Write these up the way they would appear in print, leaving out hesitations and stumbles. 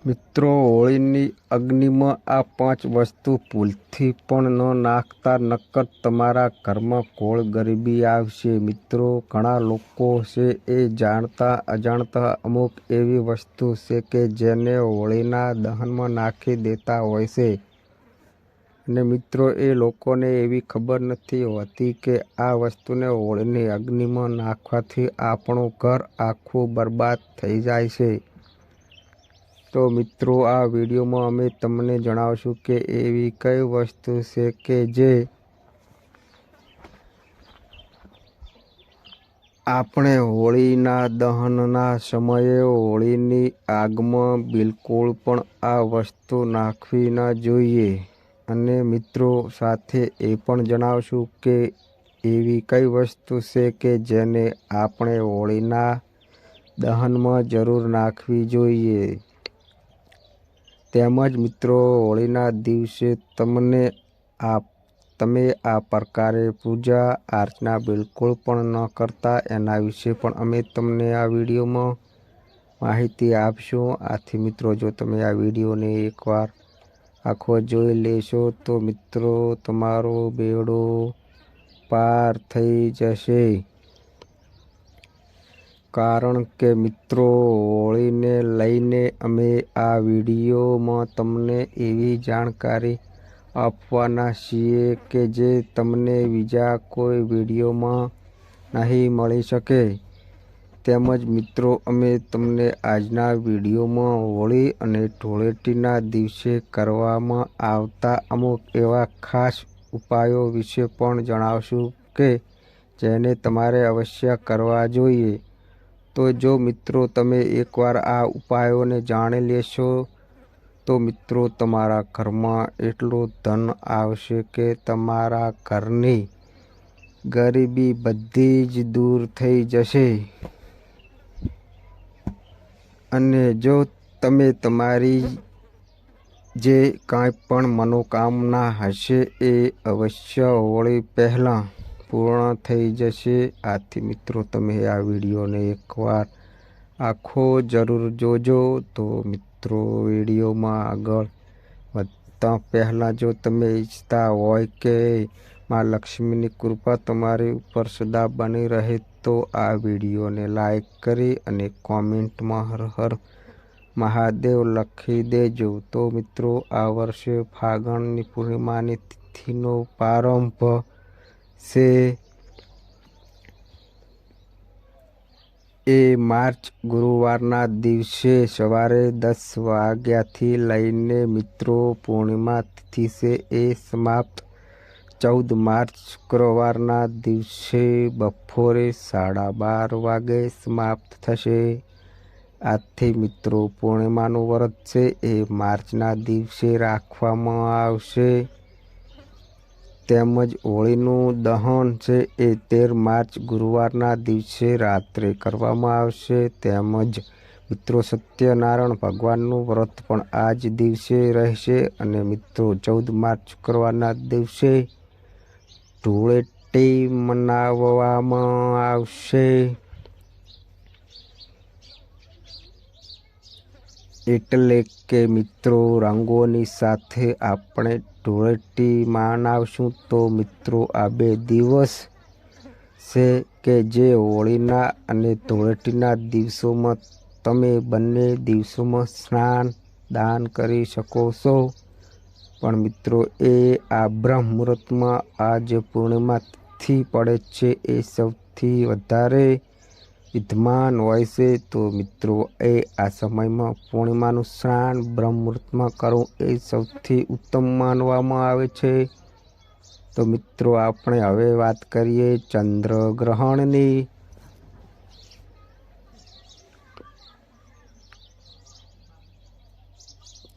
મિત્રો, હોળીની અગ્નિમાં આ 5 વસ્તુ ભૂલથી પણ ન નાખતા, નકર તમારા ઘરમાં ઘોર ગરીબી આવશે. મિત્રો, ઘણા લોકો છે એ જાણતા અજાણતા અમુક એવી વસ્તુ છે કે જેને હોળીના દહનમાં નાખી દેતા હોય છે. અને મિત્રો, એ લોકોને એવી ખબર નથી હોતી કે આ વસ્તુને હોળીની અગ્નિમાં નાખવાથી આપણું ઘર આખું બરબાદ થઈ જાય છે. તો મિત્રો, આ વિડીયોમાં અમે તમને જણાવશું કે એવી કઈ વસ્તુ છે કે જે આપણે હોળીના દહનના સમયે હોળીની આગમાં બિલકુલ પણ આ વસ્તુ નાખવી ન જોઈએ. અને મિત્રો, સાથે એ પણ જણાવશું કે એવી કઈ વસ્તુ છે કે જેને આપણે હોળીના દહનમાં જરૂર નાખવી જોઈએ. તેમજ મિત્રો, હોળીના દિવસે તમે આ પ્રકારે પૂજા અર્ચના બિલકુલ પણ ન કરતા, એના વિશે પણ અમે તમને આ વિડીયોમાં માહિતી આપશું. આથી મિત્રો, જો તમે આ વિડીયોને એકવાર આખો જોઈ લેશો તો મિત્રો તમારો બેડો પાર થઈ જશે. કારણ કે મિત્રો, હોળીને લઈને અમે આ વિડીયોમાં તમને એવી જાણકારી આપવાના છીએ કે જે તમને બીજા કોઈ વિડીયોમાં નહીં મળી શકે. તેમજ મિત્રો, અમે તમને આજના વિડીયોમાં હોળી અને ધૂળેટીના દિવસે કરવામાં આવતા અમુક એવા ખાસ ઉપાયો વિશે પણ જણાવશું કે જેને તમારે અવશ્ય કરવા જોઈએ. તો જો મિત્રો તમે એકવાર આ ઉપાયોને જાણી લેશો તો મિત્રો તમારા ઘરમાં એટલું ધન આવશે કે તમારા ઘરની ગરીબી બધી જ દૂર થઈ જશે. અને જો તમે તમારી જે કાંઈ પણ મનોકામના હશે એ અવશ્ય હોળી પહેલાં પૂર્ણ થઈ જશે. આથી મિત્રો, તમે આ વિડીયોને એકવાર આખો જરૂર જોજો. તો મિત્રો, વિડીયોમાં આગળ વધતા પહેલાં જો તમે ઈચ્છતા હોય કે માં લક્ષ્મીની કૃપા તમારી ઉપર સદા બની રહે તો આ વિડીયોને લાઈક કરી અને કોમેન્ટમાં હર હર મહાદેવ લખી દેજો. તો મિત્રો, આ વર્ષે ફાગણની પૂર્ણિમાની તિથિનો પ્રારંભ છે એ માર્ચ ગુરુવારના દિવસે સવારે 10 વાગ્યાથી લઈને મિત્રો પૂર્ણિમા તિથિ છે એ સમાપ્ત 14 માર્ચ શુક્રવારના દિવસે બપોરે 12:30 વાગે સમાપ્ત થશે. આથી મિત્રો, પૂર્ણિમાનું વ્રત છે એ માર્ચના દિવસે રાખવામાં આવશે. તેમજ હોળીનું દહન છે એ 13 માર્ચ ગુરુવારના દિવસે રાત્રે કરવામાં આવશે. તેમજ મિત્રો, સત્યનારાયણ ભગવાનનું વ્રત પણ આ જ દિવસે રહેશે. અને મિત્રો, 14 માર્ચ શુક્રવારના દિવસે ધૂળેટી મનાવવામાં આવશે. એટલે કે મિત્રો, રંગોની સાથે આપણે ધૂળેટી મનાવશું. તો મિત્રો, આ 2 દિવસ છે કે જે હોળીના અને ધૂળેટીના દિવસોમાં તમે બંને દિવસોમાં સ્નાન દાન કરી શકો છો. પણ મિત્રો, એ આ બ્રહ્મ મુહૂર્તમાં આ જે પૂર્ણિમા તિથિ પડે છે એ સૌથી વધારે વિદ્યમાન હોય છે. તો મિત્રો, એ આ સમયમાં પૂર્ણિમાનું સ્નાન બ્રહ્મ મુહૂર્તમાં કરવું એ સૌથી ઉત્તમ માનવામાં આવે છે. તો મિત્રો, આપણે હવે વાત કરીએ ચંદ્રગ્રહણની.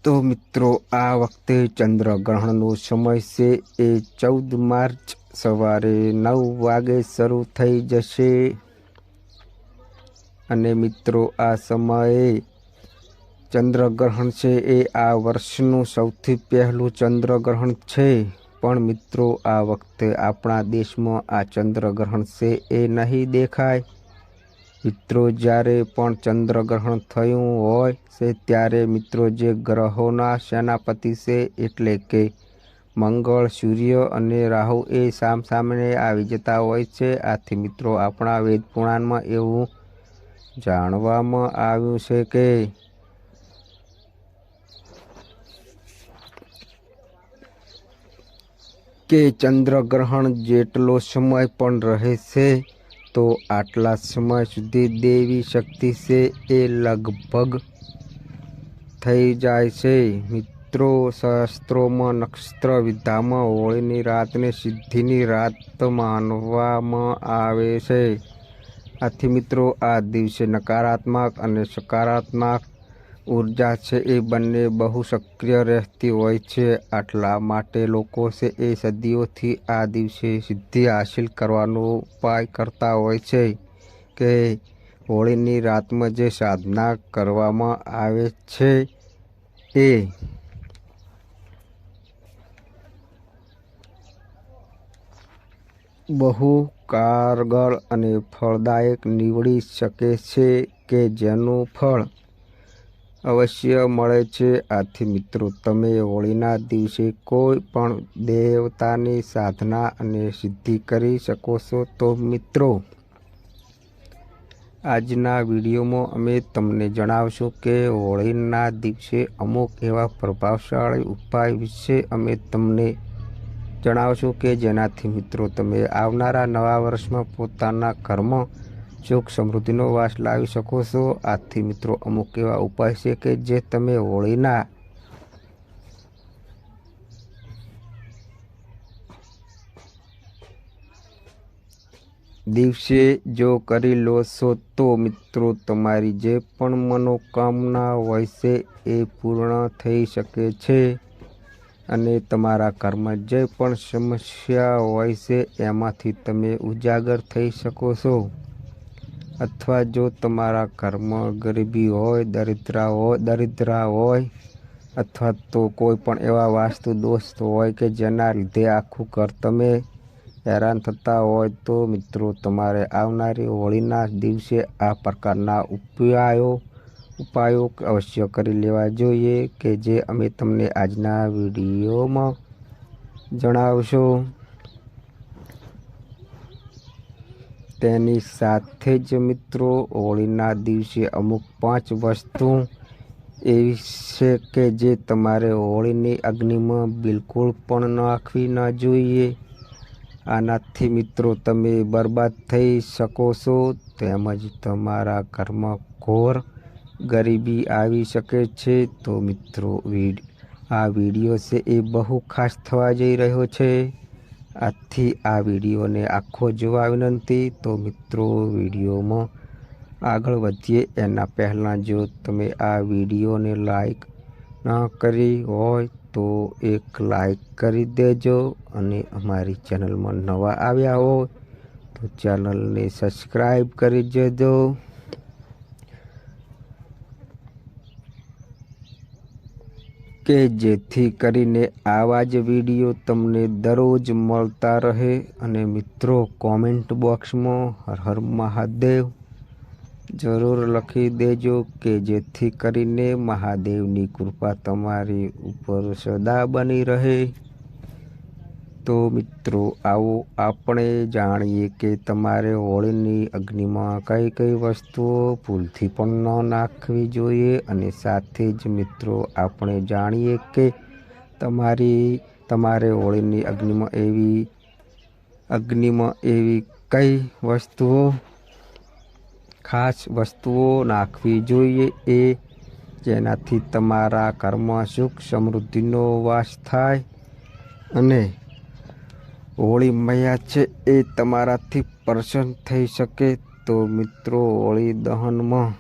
તો મિત્રો, આ વખતે ચંદ્રગ્રહણનો સમય છે એ 14 માર્ચ સવારે 9 વાગે શરૂ થઈ જશે. અને મિત્રો, આ સમયે ચંદ્રગ્રહણ છે એ આ વર્ષનું સૌથી પહેલું ચંદ્રગ્રહણ છે. પણ મિત્રો, આ વખતે આપણા દેશમાં આ ચંદ્રગ્રહણ છે એ નહીં દેખાય. મિત્રો જ્યારે પણ ચંદ્રગ્રહણ થયું હોય છે ત્યારે મિત્રો જે ગ્રહોના સેનાપતિ છે એટલે કે મંગળ, સૂર્ય અને રાહુ એ સામે આવી જતા હોય છે. આથી મિત્રો આપણા વેદ પુરાણમાં એવું જાણવામાં આવ્યું છે કે ચંદ્રગ્રહણ જેટલો સમય પણ રહે છે તો આટલા સમય સુધી દેવી શક્તિ છે એ લગભગ થઈ જાય છે. મિત્રો શાસ્ત્રોમાં નક્ષત્ર વિદ્યામાં હોળીની રાતને સિદ્ધિની રાત માનવામાં આવે છે. આથી મિત્રો આ દિવસે નકારાત્મક અને સકારાત્મક ઉર્જા છે એ બંને બહુ સક્રિય રહેતી હોય છે. આટલા માટે લોકો છે એ સદીઓથી આ દિવસે સિદ્ધિ હાસિલ કરવાનો ઉપાય કરતા હોય છે કે હોળીની રાતમાં જે સાધના કરવામાં આવે છે એ બહુ કારગર અને ફળદાયક નીવડી શકે છે કે જેનું ફળ અવશ્ય મળે છે. આથી મિત્રો તમે હોળીના દિવસે કોઈ પણ દેવતાની સાધના અને સિદ્ધિ કરી શકો છો. તો મિત્રો આજના વિડીયોમાં અમે તમને જણાવશું કે હોળીના દિવસે અમુક એવા પ્રભાવશાળી ઉપાય વિશે અમે તમને જણાવશું કે જેનાથી મિત્રો તમે આવનારા નવા વર્ષમાં પોતાના ઘરમાં સુખ સમૃદ્ધિનો વાસ લાવી શકો છો. આથી મિત્રો અમુક એવા ઉપાય છે કે જે તમે હોળીના દિવસે જો કરી લો છો તો મિત્રો તમારી જે પણ મનોકામના હોય છે એ પૂર્ણ થઈ શકે છે અને તમારા ઘરમાં જે પણ સમસ્યા હોય છે એમાંથી તમે ઉજાગર થઈ શકો છો. અથવા જો તમારા ઘરમાં ગરીબી હોય, દરિદ્રા હોય અથવા તો કોઈ પણ એવા વાસ્તુ દોષ હોય કે જેના લીધે આખું ઘર તમે હેરાન થતા હોય તો મિત્રો તમારે આવનારી હોળીના દિવસે આ પ્રકારના ઉપાયો અવશ્ય કરી લેવા જોઈએ કે જે અમે તમને આજના વિડીયોમાં જણાવશું. તેની સાથે જ મિત્રો હોળીના દિવસે અમુક 5 વસ્તુ એવી છે કે જે તમારે હોળીની અગ્નિમાં બિલકુલ પણ નાખવી ન જોઈએ. આનાથી મિત્રો તમે બરબાદ થઈ શકો છો તેમજ તમારા ઘરમાં ઘોર ગરીબી આવી શકે છે. તો મિત્રો આ વિડીયો છે એ બહુ ખાસ થવા જઈ રહ્યો છે. આથી આ વિડીયોને આખો જોવા વિનંતી. તો મિત્રો વિડીયોમાં આગળ વધીએ એના પહેલાં જો તમે આ વિડીયોને લાઈક ન કરી હોય તો એક લાઈક કરી દેજો અને અમારી ચેનલમાં નવા આવ્યા હોય તો ચેનલને સબસ્ક્રાઈબ કરી દેજો કે જેથી કરીને આવા જ વિડીયો તમને દરરોજ મળતા રહે. અને મિત્રો કોમેન્ટ બોક્સમાં હર હર મહાદેવ જરૂર લખી દેજો કે જેથી કરીને મહાદેવની કૃપા તમારી ઉપર સદા બની રહે. તો મિત્રો આવો આપણે જાણીએ કે તમારે હોળીની અગ્નિમાં કઈ કઈ વસ્તુઓ ભૂલથી પણ ન નાખવી જોઈએ અને સાથે જ મિત્રો આપણે જાણીએ કે તમારે હોળીની અગ્નિમાં એવી કઈ વસ્તુઓ ખાસ વસ્તુઓ નાખવી જોઈએ એ જેનાથી તમારા ઘરમાં સુખ સમૃદ્ધિનો વાસ થાય અને હોળી મૈયા છે એ તમારાથી પ્રસન્ન થઈ શકે. તો મિત્રો હોળી દહનમાં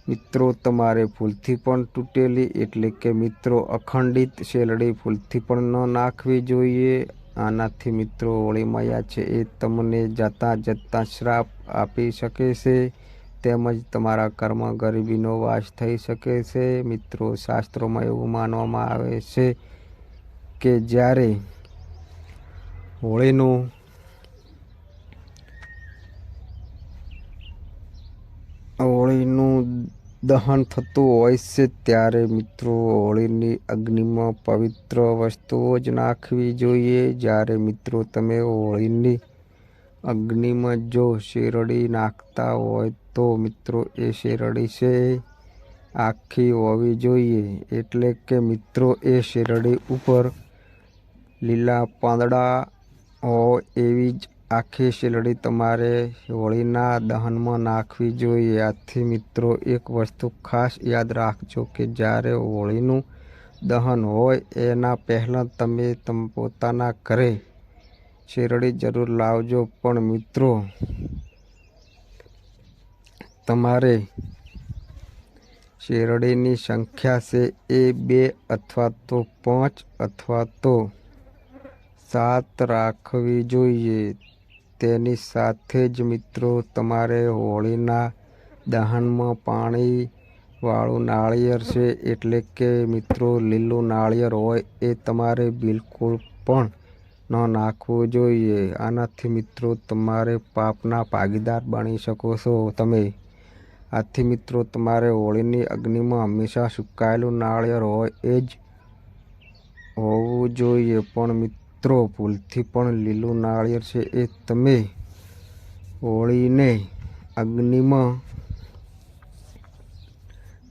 મિત્રો તમારે ભૂલથી પણ તૂટેલી એટલે કે મિત્રો અખંડિત શેલડી ભૂલથી પણ ન નાખવી જોઈએ. આનાથી મિત્રો હોળી મૈયા છે એ તમને જતા શ્રાપ આપી શકે છે તેમજ તમારા ઘરમાં ગરીબીનો વાસ થઈ શકે છે. મિત્રો શાસ્ત્રોમાં એવું માનવામાં આવે છે કે જ્યારે હોળીનું હોળીનું દહન થતું હોય છે ત્યારે મિત્રો હોળીની અગ્નિમાં પવિત્ર વસ્તુઓ જ નાખવી જોઈએ. જ્યારે મિત્રો તમે હોળીની અગ્નિમાં જો શેરડી નાખતા હોય તો મિત્રો એ શેરડી છે આખી હોવી જોઈએ. એટલે કે મિત્રો એ શેરડી ઉપર લીલા પાંદડા હોય એવી જ આખી શેરડી તમારે હોળીના દહનમાં નાખવી જોઈએ. આથી મિત્રો એક વસ્તુ ખાસ યાદ રાખજો કે જ્યારે હોળીનું દહન હોય એના પહેલાં તમે પોતાના ઘરે શેરડી જરૂર લાવજો. પણ મિત્રો તમારે શેરડીની સંખ્યા છે એ 2 અથવા તો 5 અથવા તો 7 રાખવી જોઈએ. તેની સાથે જ મિત્રો તમારે હોળીના દહનમાં પાણી વાળું નાળિયેર છે એટલે કે મિત્રો લીલું નાળિયેર હોય એ તમારે બિલકુલ પણ ન નાખવું જોઈએ. આનાથી મિત્રો તમારે પાપના ભાગીદાર બની શકો છો તમે. આથી મિત્રો તમારે હોળીની અગ્નિમાં હંમેશા સુકાયેલું નાળિયેર હોય એ જ હોવું જોઈએ. પણ મિત્રો ભૂલથી પણ લીલું નાળિયેર છે એ તમે હોળીને અગ્નિમાં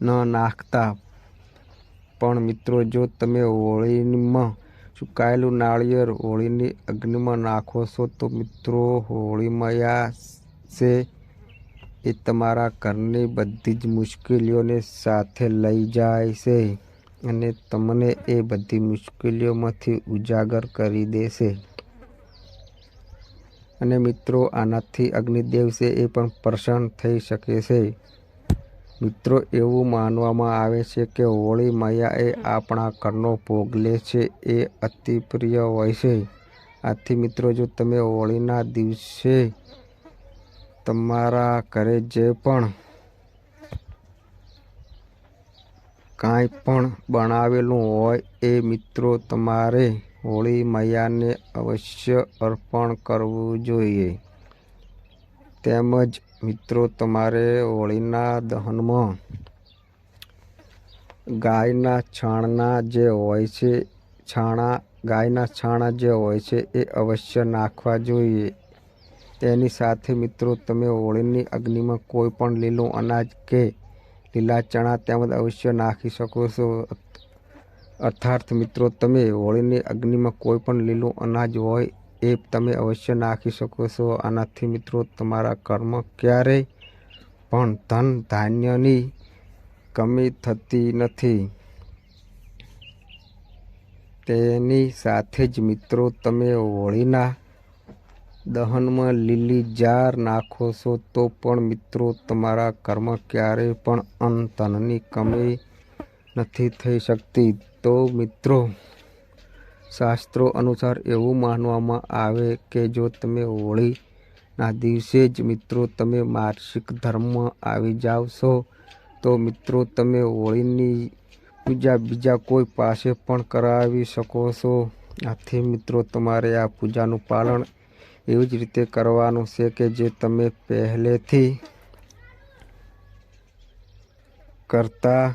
ન નાખતા. પણ મિત્રો જો તમે હોળીમાં સુકાયેલું નાળિયેર હોળીની અગ્નિમાં નાખો છો તો મિત્રો હોળી મૈયા છે એ તમારા ઘરની બધી જ મુશ્કેલીઓને સાથે લઈ જાય છે અને તમને એ બધી મુશ્કેલીઓમાંથી ઉજાગર કરી દેશે. અને મિત્રો આનાથી અગ્નિદેવ છે એ પણ પ્રસન્ન થઈ શકે છે. મિત્રો એવું માનવામાં આવે છે કે હોળી મૈયા એ આપણા ઘરનો ભોગ લે છે એ અતિ પ્રિય હોય છે. આથી મિત્રો જો તમે હોળીના દિવસે તમારા ઘરે જે પણ કાંઈ પણ બનાવેલું હોય એ મિત્રો તમારે હોળી મૈયાને અવશ્ય અર્પણ કરવું જોઈએ. તેમજ મિત્રો તમારે હોળીના દહનમાં ગાયના છાણના જે હોય છે ગાયના છાણા જે હોય છે એ અવશ્ય નાખવા જોઈએ. તેની સાથે મિત્રો તમે હોળીની અગ્નિમાં કોઈ પણ લીલું અનાજ કે લીલા ચણા તેમજ અવશ્ય નાખી શકો છો. અર્થાત મિત્રો તમે હોળીની અગ્નિમાં કોઈ પણ લીલું અનાજ હોય એ તમે અવશ્ય નાખી શકો છો. આનાથી મિત્રો તમારા ઘરમાં ક્યારેય પણ ધન ધાન્યની કમી થતી નથી. તેની સાથે જ મિત્રો તમે હોળીના દહનમાં લીલી જાર નાખો છો તો પણ મિત્રો તમારા ઘરમાં ક્યારેય પણ અન્ન ધનની કમી નથી થઈ શકતી. તો મિત્રો શાસ્ત્રો અનુસાર એવું માનવામાં આવે કે જો તમે હોળીના દિવસે જ મિત્રો તમે માસિક ધર્મમાં આવી જાવ છો તો મિત્રો તમે હોળીની પૂજા બીજા કોઈ પાસે પણ કરાવી શકો છો. આથી મિત્રો તમારે આ પૂજાનું પાલન એવી જ રીતે કરવાનું છે કે જે તમે પહેલેથી કરતા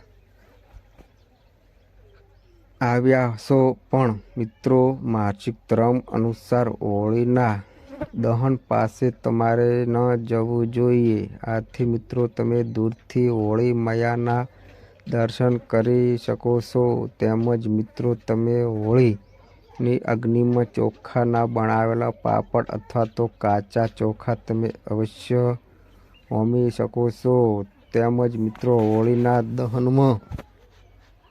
આવ્યા છો. પણ મિત્રો માસિક ધર્મ અનુસાર હોળીના દહન પાસે તમારે ન જવું જોઈએ. આથી મિત્રો તમે દૂરથી હોળી મૈયાના દર્શન કરી શકો છો. તેમજ મિત્રો તમે હોળીની અગ્નિમાં ચોખાના બનાવેલા પાપડ અથવા તો કાચા ચોખા તમે અવશ્ય હોમી શકો છો. તેમજ મિત્રો હોળીના દહનમાં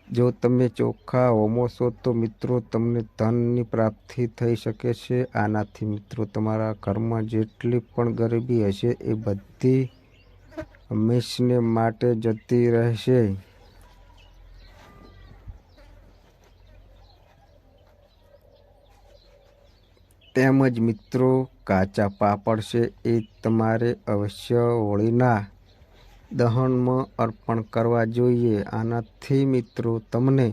જો તમે ચોખા હોમો છો તો મિત્રો તમને ધનની પ્રાપ્તિ થઈ શકે છે. આનાથી મિત્રો તમારા ઘરમાં જેટલી પણ ગરીબી હશે એ બધી હંમેશને માટે જતી રહેશે. તેમજ મિત્રો કાચા પાપડ છે એ તમારે અવશ્ય હોળીના દહનમાં અર્પણ કરવા જોઈએ. આનાથી મિત્રો તમને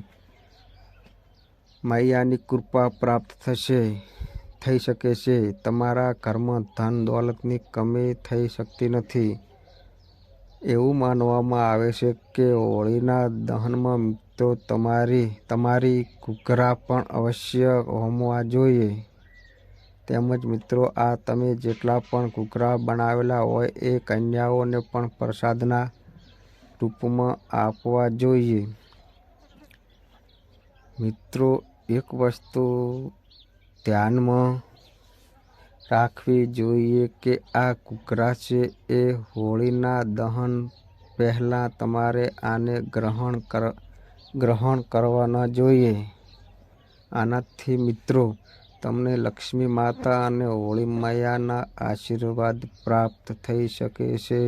મૈયાની કૃપા પ્રાપ્ત થઈ શકે છે. તમારા ઘરમાં ધન દોલતની કમી થઈ શકતી નથી. એવું માનવામાં આવે છે કે હોળીના દહનમાં મિત્રો તમારી ઘૂઘરા પણ અવશ્ય હોમવા જોઈએ. તેમજ મિત્રો આ તમે જેટલા પણ ઘૂઘરા બનાવેલા હોય એ કન્યાઓને પણ પ્રસાદના રૂપમાં આપવા જોઈએ. મિત્રો એક વસ્તુ ધ્યાનમાં રાખવી જોઈએ કે આ ઘૂઘરા છે એ હોળીના દહન પહેલાં તમારે આને ગ્રહણ કરવા ન જોઈએ. આનાથી મિત્રો તમને લક્ષ્મી માતા અને હોળી મૈયાના આશીર્વાદ પ્રાપ્ત થઈ શકે છે.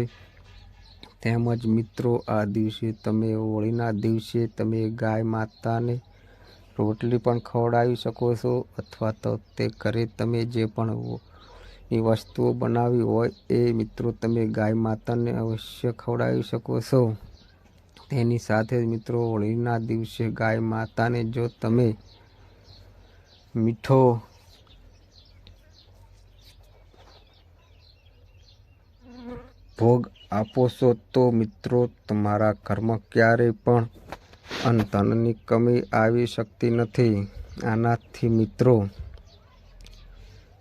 તેમજ મિત્રો આ દિવસે તમે હોળીના દિવસે તમે ગાય માતાને રોટલી પણ ખવડાવી શકો છો, અથવા તો તે ઘરે તમે જે પણ વસ્તુઓ બનાવી હોય એ મિત્રો તમે ગાય માતાને અવશ્ય ખવડાવી શકો છો. તેની સાથે મિત્રો હોળીના દિવસે ગાય માતાને જો તમે મીઠો ભોગ આપો છો તો મિત્રો તમારા ઘરમાં ક્યારેય પણ ધનની કમી આવી શકતી નથી. આનાથી મિત્રો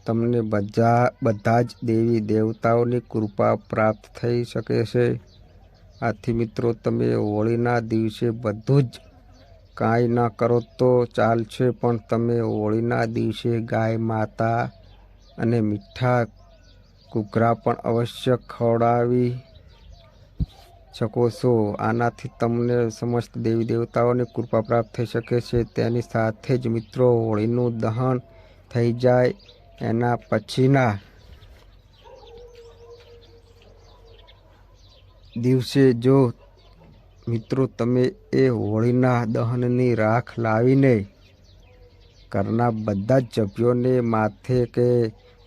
તમને બધા જ દેવી દેવતાઓની કૃપા પ્રાપ્ત થઈ શકે છે. આથી મિત્રો તમે હોળીના દિવસે બધું જ કાંઈ ન કરો તો ચાલશે, પણ તમે હોળીના દિવસે ગાય માતા અને મીઠા ઘૂઘરા પણ અવશ્ય ખવડાવી શકો છો. આનાથી તમને સમસ્ત દેવી દેવતાઓની કૃપા પ્રાપ્ત થઈ શકે છે. તેની સાથે જ મિત્રો હોળીનું દહન થઈ જાય એના પછીના દિવસે જો મિત્રો તમે એ હોળીના દહનની રાખ લાવીને ઘરના બધા જ સભ્યોને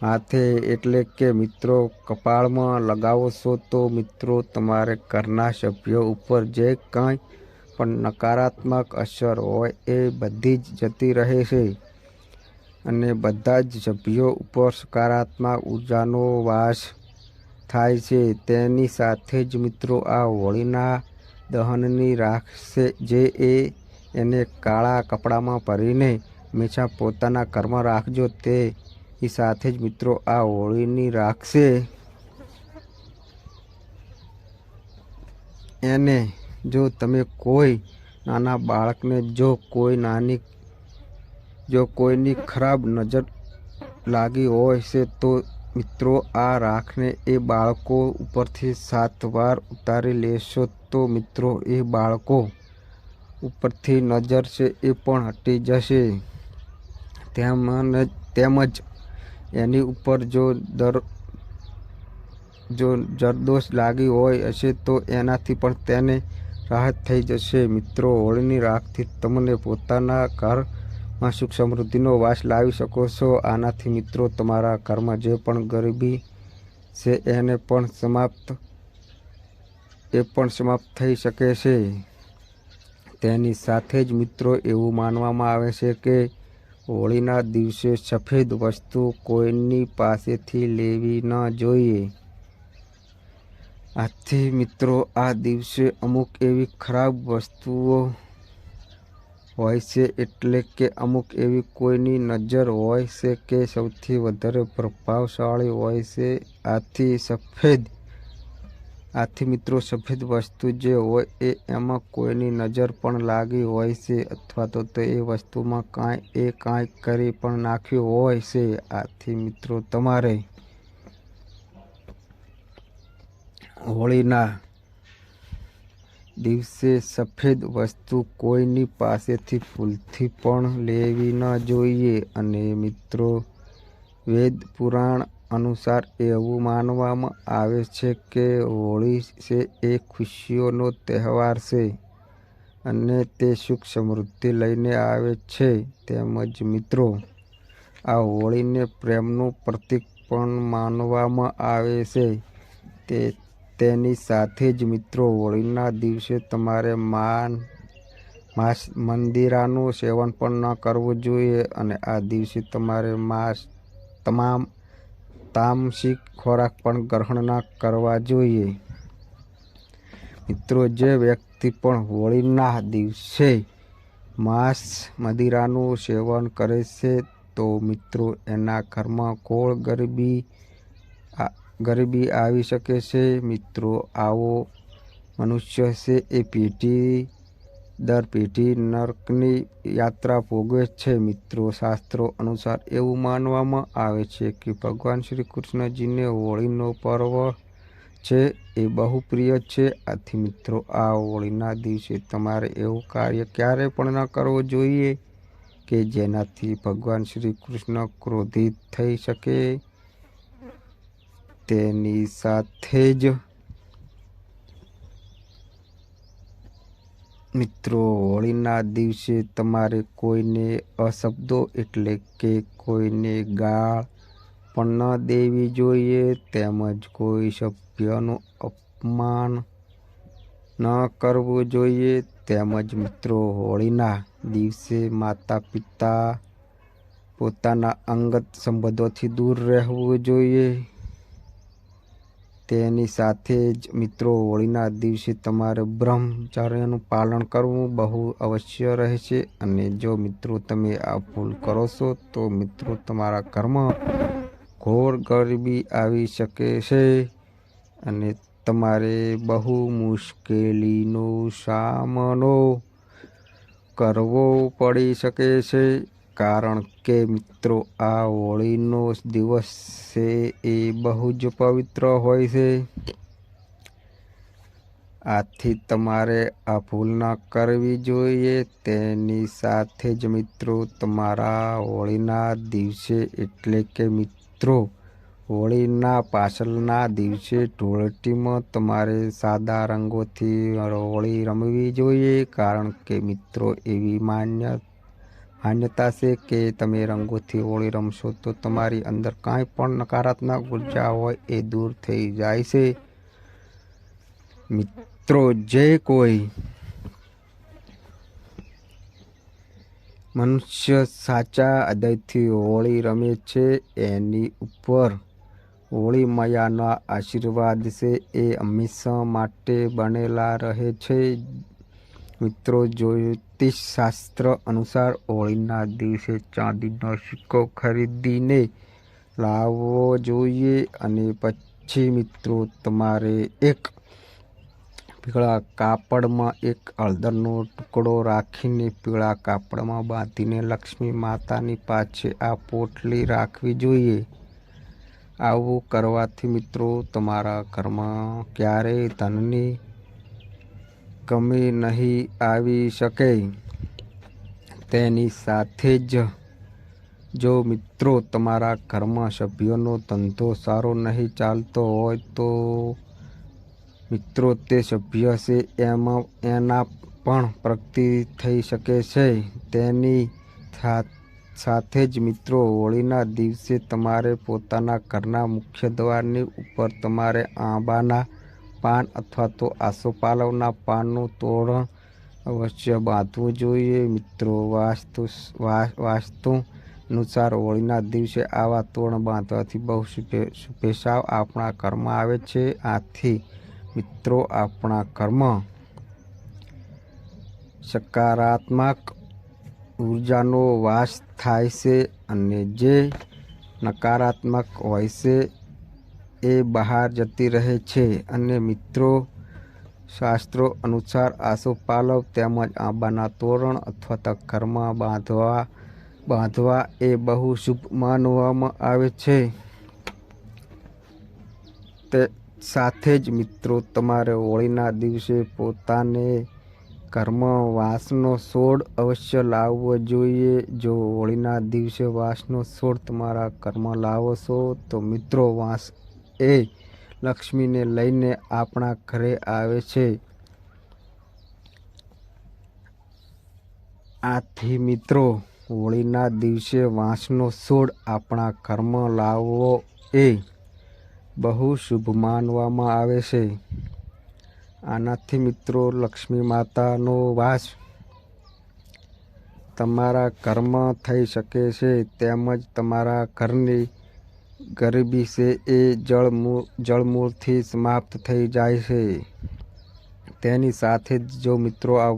માથે એટલે કે મિત્રો કપાળમાં લગાવો છો તો મિત્રો તમારે ઘરના સભ્યો ઉપર જે કાંઈ પણ નકારાત્મક અસર હોય એ બધી જ જતી રહે છે અને બધા જ સભ્યો ઉપર સકારાત્મક ઉર્જાનો વાસ થાય છે. તેની સાથે જ મિત્રો આ હોળીના દહનની રાખ છે જે એને કાળા કપડામાં ભરીને હંમેશા પોતાના ઘરમાં રાખજો. તે સાથે જ મિત્રો આ હોળીની રાખ છે એને જો તમે કોઈ નાના બાળકને જો કોઈની ખરાબ નજર લાગી હોય છે તો મિત્રો આ રાખને એ બાળકો ઉપરથી 7 વાર ઉતારી લેશો તો મિત્રો એ બાળકો ઉપરથી નજર છે એ પણ હટી જશે. તેમજ એની ઉપર જો જરદોષ લાગી હોય હશે તો એનાથી પણ તેને રાહત થઈ જશે. મિત્રો હોળીની રાખથી તમને પોતાના ઘરમાં સુખ સમૃદ્ધિનો વાસ લાવી શકો છો. આનાથી મિત્રો તમારા ઘરમાં જે પણ ગરીબી છે એ પણ સમાપ્ત થઈ શકે છે. તેની સાથે જ મિત્રો એવું માનવામાં આવે છે કે હોળીના દિવસે સફેદ વસ્તુ કોઈની પાસેથી લેવી ન જોઈએ. આથી મિત્રો આ દિવસે અમુક એવી ખરાબ વસ્તુઓ હોય છે, એટલે કે અમુક એવી કોઈની નજર હોય છે કે સૌથી વધારે પ્રભાવશાળી હોય છે. આથી મિત્રો સફેદ વસ્તુ જે હોય એમાં કોઈની નજર પણ લાગી હોય છે, અથવા તો એ વસ્તુમાં કાંઈ કરી પણ નાખ્યું હોય છે. આથી મિત્રો તમારે હોળીના દિવસે સફેદ વસ્તુ કોઈની પાસેથી ભૂલથી પણ લેવી ન જોઈએ. અને મિત્રો વેદ પુરાણ અનુસાર એવું માનવામાં આવે છે કે હોળી છે એ ખુશીઓનો તહેવાર છે અને તે સુખ સમૃદ્ધિ લઈને આવે છે. તેમજ મિત્રો આ હોળીને પ્રેમનું પ્રતીક પણ માનવામાં આવે છે. તેની સાથે જ મિત્રો હોળીના દિવસે તમારે મંદિરાનું સેવન પણ ન કરવું જોઈએ અને આ દિવસે તમારે તમામ તામસિક ખોરાક પણ ગ્રહણ ન કરવા જોઈએ. મિત્રો, જે વ્યક્તિ પણ હોળીના દિવસે માંસ મદિરાનું સેવન કરે છે તો મિત્રો એના ઘરમાં ઘોર ગરીબી આવી શકે છે. મિત્રો, આવો મનુષ્ય છે એ પેઢી દર પેઢી નરકની યાત્રા ભોગવે છે. મિત્રો, શાસ્ત્રો અનુસાર એવું માનવામાં આવે છે કે ભગવાન શ્રી કૃષ્ણજીને હોળીનો પર્વ છે એ બહુ પ્રિય છે. આથી મિત્રો, આ હોળીના દિવસે તમારે એવું કાર્ય ક્યારે પણ ન કરવું જોઈએ કે જેનાથી ભગવાન શ્રી કૃષ્ણ ક્રોધિત થઈ શકે. તેની સાથે જ મિત્રો, હોળીના દિવસે તમારે કોઈને અશબ્દો એટલે કે કોઈને ગાળ પણ ન દેવી જોઈએ, તેમજ કોઈ સભ્યનું અપમાન ન કરવું જોઈએ. તેમજ મિત્રો, હોળીના દિવસે માતા પિતા પોતાના અંગત સંબંધોથી દૂર રહેવું જોઈએ. તેની સાથે જ મિત્રો, હોળીના દિવસે તમારે બ્રહ્મચર્યનું પાલન કરવું બહુ અવશ્ય રહેશે. અને જો મિત્રો તમે આ ભૂલ કરો છો તો મિત્રો તમારા ઘરમાં ઘોર ગરીબી આવી શકે છે અને તમારે બહુ મુશ્કેલીનો સામનો કરવો પડી શકે છે. કારણ કે મિત્રો, આ હોળીનો દિવસ છે એ બહુ જ પવિત્ર હોય છે. આથી તમારે આ ભૂલ ન કરવી જોઈએ. તેની સાથે જ મિત્રો, તમારા હોળીના દિવસે એટલે કે મિત્રો હોળીના પાછળના દિવસે ધૂળેટીમાં તમારે સાદા રંગોથી હોળી રમવી જોઈએ. કારણ કે મિત્રો, એવી માન્યતા છે કે તમે રંગોથી હોળી રમશો તો તમારી અંદર કાંઈ પણ નકારાત્મક ઉર્જા હોય એ દૂર થઈ જાય છે. મિત્રો, જે કોઈ મનુષ્ય સાચા હૃદયથી હોળી રમે છે એની ઉપર હોળી મૈયાના આશીર્વાદ છે એ હંમેશા માટે બનેલા રહે છે. મિત્રો, જ્યોતિષ શાસ્ત્ર અનુસાર હોળીના દિવસે ચાંદીનો સિક્કો ખરીદીને લાવવો જોઈએ. અને પછી મિત્રો, તમારે એક પીળા કાપડમાં એક હળદરનો ટુકડો રાખીને પીળા કાપડમાં બાંધીને લક્ષ્મી માતાની પાછળ આ પોટલી રાખવી જોઈએ. આવું કરવાથી મિત્રો, તમારા ઘરમાં ક્યારેય ધનની કમી નહીં આવી શકે. તેની સાથે જ જો મિત્રો તમારા ઘરમાં સભ્યોનો ધંધો સારો નહીં ચાલતો હોય તો મિત્રો તે સભ્ય છે એના પણ પ્રગતિ થઈ શકે છે. તેની સાથે જ મિત્રો, હોળીના દિવસે તમારે પોતાના ઘરના મુખ્ય દ્વારની ઉપર તમારે આંબાના પાન અથવા તો આસોપાલવના પાનનું તોરણ અવશ્ય બાંધવું જોઈએ. મિત્રો, વાસ્તુ અનુસાર હોળીના દિવસે આવા તોરણ બાંધવાથી બહુ શુભેચ્છાઓ આપણા ઘરમાં આવે છે. આથી મિત્રો, આપણા ઘરમાં સકારાત્મક ઉર્જાનો વાસ થાય છે અને જે નકારાત્મક હોય છે એ બહાર જતી રહે છે. અને મિત્રો, શાસ્ત્રો અનુસાર આસોપાલવ તેમજ આંબાના તોરણ અથવા તો ઘરમાં બાંધવા એ બહુ શુભ માનવામાં આવે છે. તે સાથે જ મિત્રો, તમારે હોળીના દિવસે પોતાને ઘરમાં વાંસનો છોડ અવશ્ય લાવવો જોઈએ. જો હોળીના દિવસે વાંસનો છોડ તમારા ઘરમાં લાવો છો તો મિત્રો, વાંસ એ લક્ષ્મીને લઈને આપણા ઘરે આવે છે. આથી મિત્રો, હોળીના દિવસે વાંસનો છોડ આપણા ઘરમાં લાવવો એ બહુ શુભ માનવામાં આવે છે. આનાથી મિત્રો, લક્ષ્મી માતાનો વાસ તમારા ઘરમાં થઈ શકે છે. તેમજ તમારા ઘરની ગરીબી છે એ જળમૂળથી સમાપ્ત થઈ જાય છે. તેની સાથે જ જો મિત્રો આ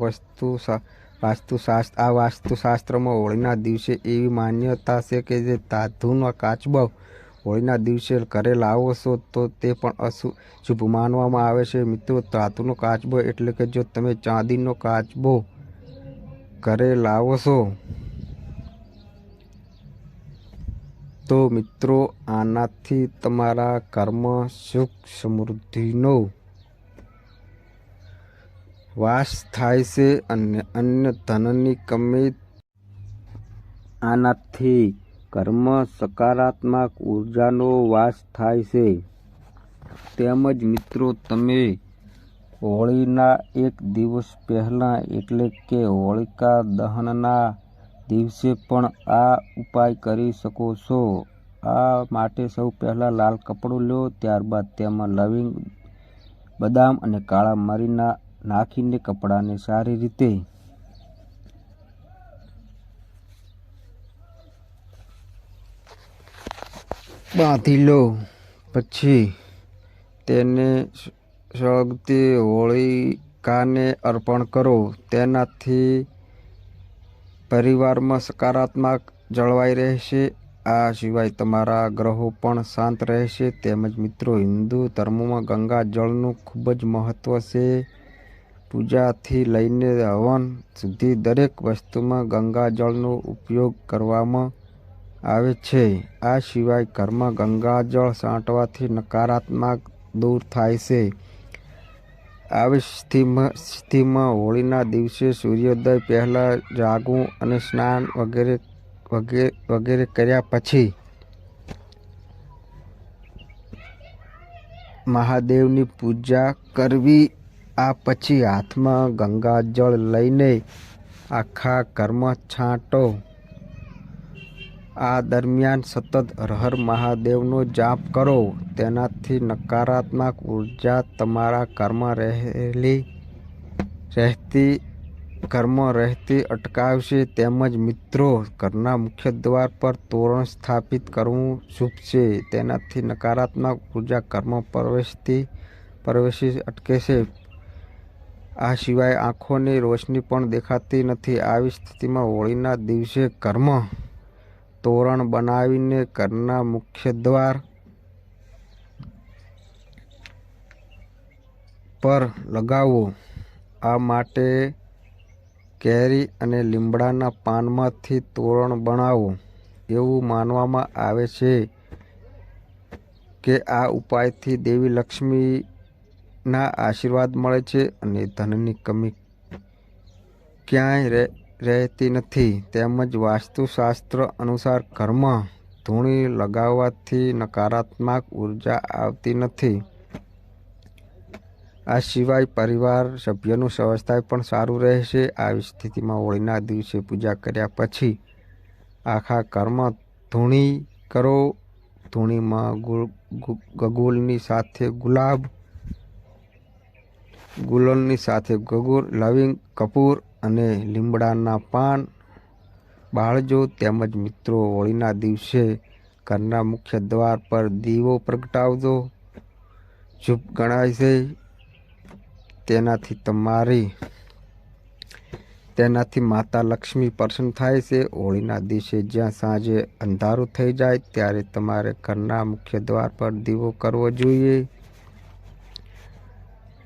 વાસ્તુશાસ્ત્રમાં હોળીના દિવસે એવી માન્યતા છે કે જે ધાતુના કાચબા હોળીના દિવસે ઘરે લાવો છો તો તે પણ શુભ માનવામાં આવે છે મિત્રો। ધાતુનો કાચબો એટલે કે જો તમે ચાંદીનો કાચબો ઘરે લાવો છો તો મિત્રો આનાથી તમારા ઘરમાં સુખ સમૃદ્ધિનો વાસ થાય છે અને અન્ય ધનની કમી આનાથી ઘરમાં સકારાત્મક ઉર્જાનો વાસ થાય છે। તેમજ મિત્રો તમે હોળીના એક દિવસ પહેલાં એટલે કે હોળિકા દહનના દિવસે પણ આ ઉપાય કરી શકો છો। આ માટે સૌ પહેલાં લાલ કપડું લો, ત્યારબાદ તેમાં લવિંગ, બદામ અને કાળા મરી નાખીને કપડાને સારી રીતે બાંધી લો। પછી તેને સળગતી હોળિકાને અર્પણ કરો। તેનાથી પરિવારમાં સકારાત્મક જળવાઈ રહેશે। આ સિવાય તમારા ગ્રહો પણ શાંત રહેશે। તેમજ મિત્રો હિન્દુ ધર્મમાં ગંગા જળનું ખૂબ જ મહત્ત્વ છે। પૂજાથી લઈને હવન સુધી દરેક વસ્તુમાં ગંગા જળનો ઉપયોગ કરવામાં આવે છે। આ સિવાય ઘરમાં ગંગા જળ છાંટવાથી નકારાત્મક દૂર થાય છે। આવી સ્થિતિમાં હોળીના દિવસે સૂર્યોદય પહેલાં જાગવું અને સ્નાન વગેરે કર્યા પછી મહાદેવની પૂજા કરવી। આ પછી હાથમાં ગંગા જળ લઈને આખા ઘરમાં છાંટો। આ દરમિયાન સતત હર હર મહાદેવનો જાપ કરો। તેનાથી નકારાત્મક ઉર્જા તમારા ઘરમાં રહેતી અટકાવશે। તેમજ મિત્રો ઘરના મુખ્ય દ્વાર પર તોરણ સ્થાપિત કરવું શુભ છે। તેનાથી નકારાત્મક ઉર્જા ઘરમાં પ્રવેશી અટકે છે। આ સિવાય આંખોની રોશની પણ દેખાતી નથી। આવી સ્થિતિમાં હોળીના દિવસે ઘરમાં તોરણ બનાવીને ઘરના મુખ્ય દ્વાર પર લગાવો। આ માટે કેરી અને લીમડાના પાનમાંથી તોરણ બનાવો। એવું માનવામાં આવે છે કે આ ઉપાયથી દેવી લક્ષ્મીના આશીર્વાદ મળે છે અને ધનની કમી ક્યાંય રહેતી નથી। તેમજ વાસ્તુશાસ્ત્ર અનુસાર ઘરમાં ધૂણી લગાવવાથી નકારાત્મક ઉર્જા આવતી નથી। આ સિવાય પરિવાર સભ્યોનું સ્વાસ્થ્ય પણ સારું રહેશે। આવી સ્થિતિમાં હોળીના દિવસે પૂજા કર્યા પછી આખા ઘરમાં ધૂણી કરો। ધૂણીમાં ગુલાલની સાથે ગગુલ, લવિંગ, કપૂર અને લીમડાના પાન બાળજો। તેમજ મિત્રો હોળીના દિવસે ઘરના મુખ્ય દ્વાર પર દીવો પ્રગટાવજો। શુભ ગણાય છે। તેનાથી માતા લક્ષ્મી પ્રસન્ન થાય છે। હોળીના દિવસે જ્યાં સાંજે અંધારું થઈ જાય ત્યારે તમારે ઘરના મુખ્ય દ્વાર પર દીવો કરવો જોઈએ।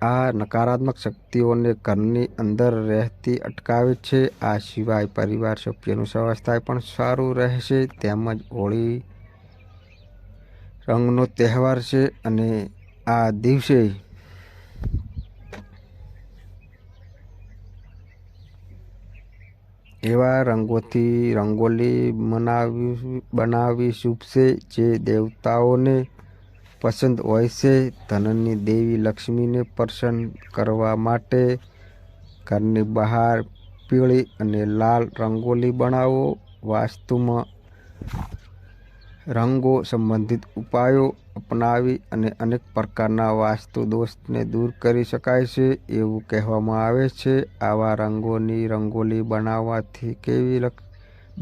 આ નકારાત્મક શક્તિઓને ઘરની અંદર રહેતી અટકાવે છે। આ સિવાય પરિવાર સભ્યોનું સ્વાસ્થ્ય પણ સારું રહેશે। તેમજ હોળી રંગનો તહેવાર છે અને આ દિવસે એવા રંગોથી રંગોલી બનાવવી શુભ છે જે દેવતાઓને પસંદ હોય છે। ધનની દેવી લક્ષ્મીને પ્રસન્ન કરવા માટે ઘરની બહાર પીળી અને લાલ રંગોલી બનાવો। વાસ્તુમાં રંગો સંબંધિત ઉપાયો અપનાવી અને અનેક પ્રકારના વાસ્તુ દોષને દૂર કરી શકાય છે એવું કહેવામાં આવે છે। આવા રંગોની રંગોલી બનાવવાથી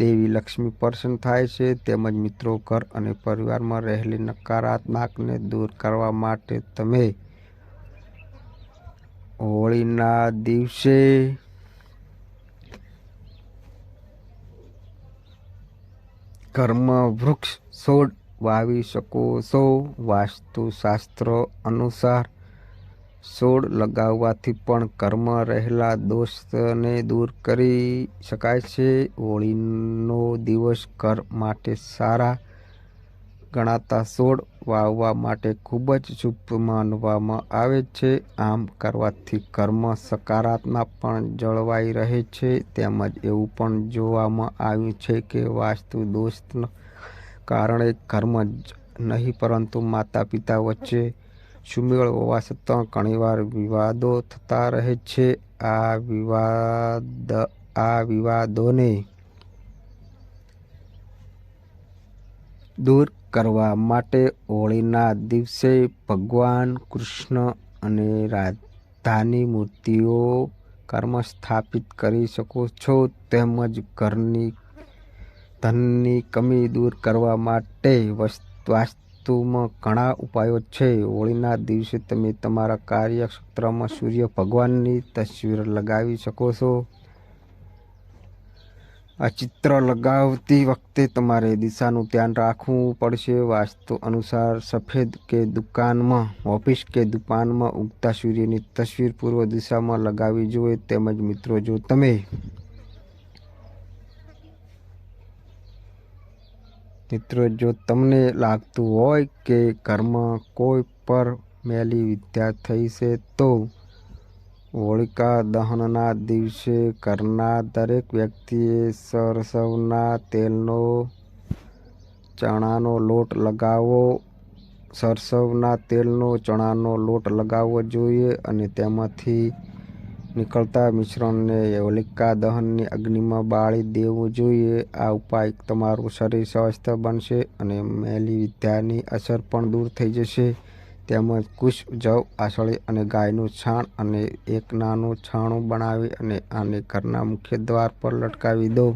દેવી લક્ષ્મી પ્રસન્ન થાય છે। તેમજ મિત્રો ઘર અને પરિવારમાં રહેલી નકારાત્મકતાને દૂર કરવા માટે તમે હોળીના દિવસે ઘરમાં વૃક્ષ છોડ વાવી શકો છો. વાસ્તુશાસ્ત્ર અનુસાર છોડ લગાવવાથી પણ ઘરમાં રહેલા દોષને દૂર કરી શકાય છે. હોળીનો દિવસ ઘર માટે સારા ગણાતા છોડ વાવવા માટે ખૂબ જ શુભ માનવામાં આવે છે. આમ કરવાથી ઘરમાં સકારાત્મક પણ જળવાઈ રહે છે. તેમજ એવું પણ જોવામાં આવ્યું છે કે વાસ્તુ દોષના કારણે ઘરમાં જ નહીં પરંતુ માતા પિતા વચ્ચે સુમેળ હોવા છતાં ઘણીવાર વિવાદો થતા રહે છે. આ વિવાદોને દૂર કરવા માટે હોળીના દિવસે ભગવાન કૃષ્ણ અને રાધાની મૂર્તિઓ ઘરમાં સ્થાપિત કરી શકો છો. તેમજ ઘરની ધનની કમી દૂર કરવા માટે વાસ્તુમાં ઘણા ઉપાયો છે. હોળીના દિવસે તમે તમારા કાર્યક્ષેત્રમાં સૂર્ય ભગવાનની તસવીર લગાવી શકો છો. આ ચિત્ર લગાવતી વખતે તમારે દિશાનું ધ્યાન રાખવું પડશે. વાસ્તુ અનુસાર સફેદ કે દુકાનમાં ઓફિસ કે દુકાનમાં ઉગતા સૂર્યની તસવીર પૂર્વ દિશામાં લગાવવી જોઈએ. તેમજ મિત્રો જો તમને લાગતું હોય કે ઘરમાં કોઈ પર મેલી વિદ્યા થઈ છે તો હોળિકા દહનના દિવસે ઘરના દરેક વ્યક્તિએ સરસવના તેલનો ચણાનો લોટ લગાવવો જોઈએ અને તેમાંથી નીકળતા મિશ્રણને હોલિકા દહનની અગ્નિમાં બાળી દેવું જોઈએ. આ ઉપાય તમારું શરીર સ્વસ્થ બનશે અને મેલી વિદ્યાની અસર પણ દૂર થઈ જશે. તેમજ કુશ, જવ, આસળી અને ગાયનું છાણ અને એક નાનું છાણું બનાવી અને આને ઘરના મુખ્ય દ્વાર પર લટકાવી દો.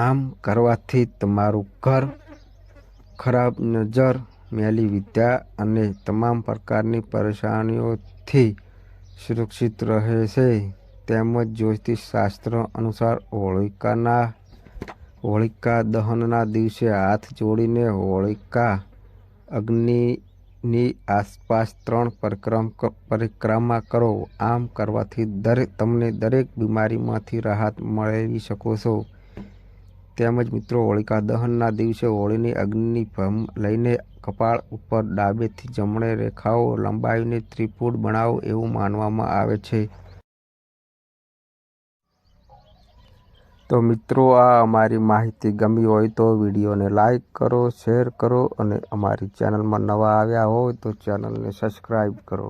આમ કરવાથી તમારું ઘર ખરાબ નજર, મેલી વિદ્યા અને તમામ પ્રકારની પરેશાનીઓથી સુરક્ષિત રહેશે. તેમજ જ્યોતિષ શાસ્ત્ર અનુસાર હોળિકા દહનના દિવસે હાથ જોડીને હોળિકા અગ્નિની આસપાસ 3 પરિક્રમા કરો. આમ કરવાથી તમને દરેક બીમારીમાંથી રાહત મેળવી શકો છો. તેમજ મિત્રો હોળિકા દહનના દિવસે હોળીની અગ્નિની ભસ્મ લઈને કપાળ ઉપર ડાબેથી જમણે રેખાઓ લંબાવીને ત્રિપુટ બનાવો એવું માનવામાં આવે છે. તો મિત્રો આ અમારી માહિતી ગમી હોય તો વિડીયોને લાઈક કરો, શેર કરો અને અમારી ચેનલમાં નવા આવ્યા હોય તો ચેનલને સબસ્ક્રાઈબ કરો.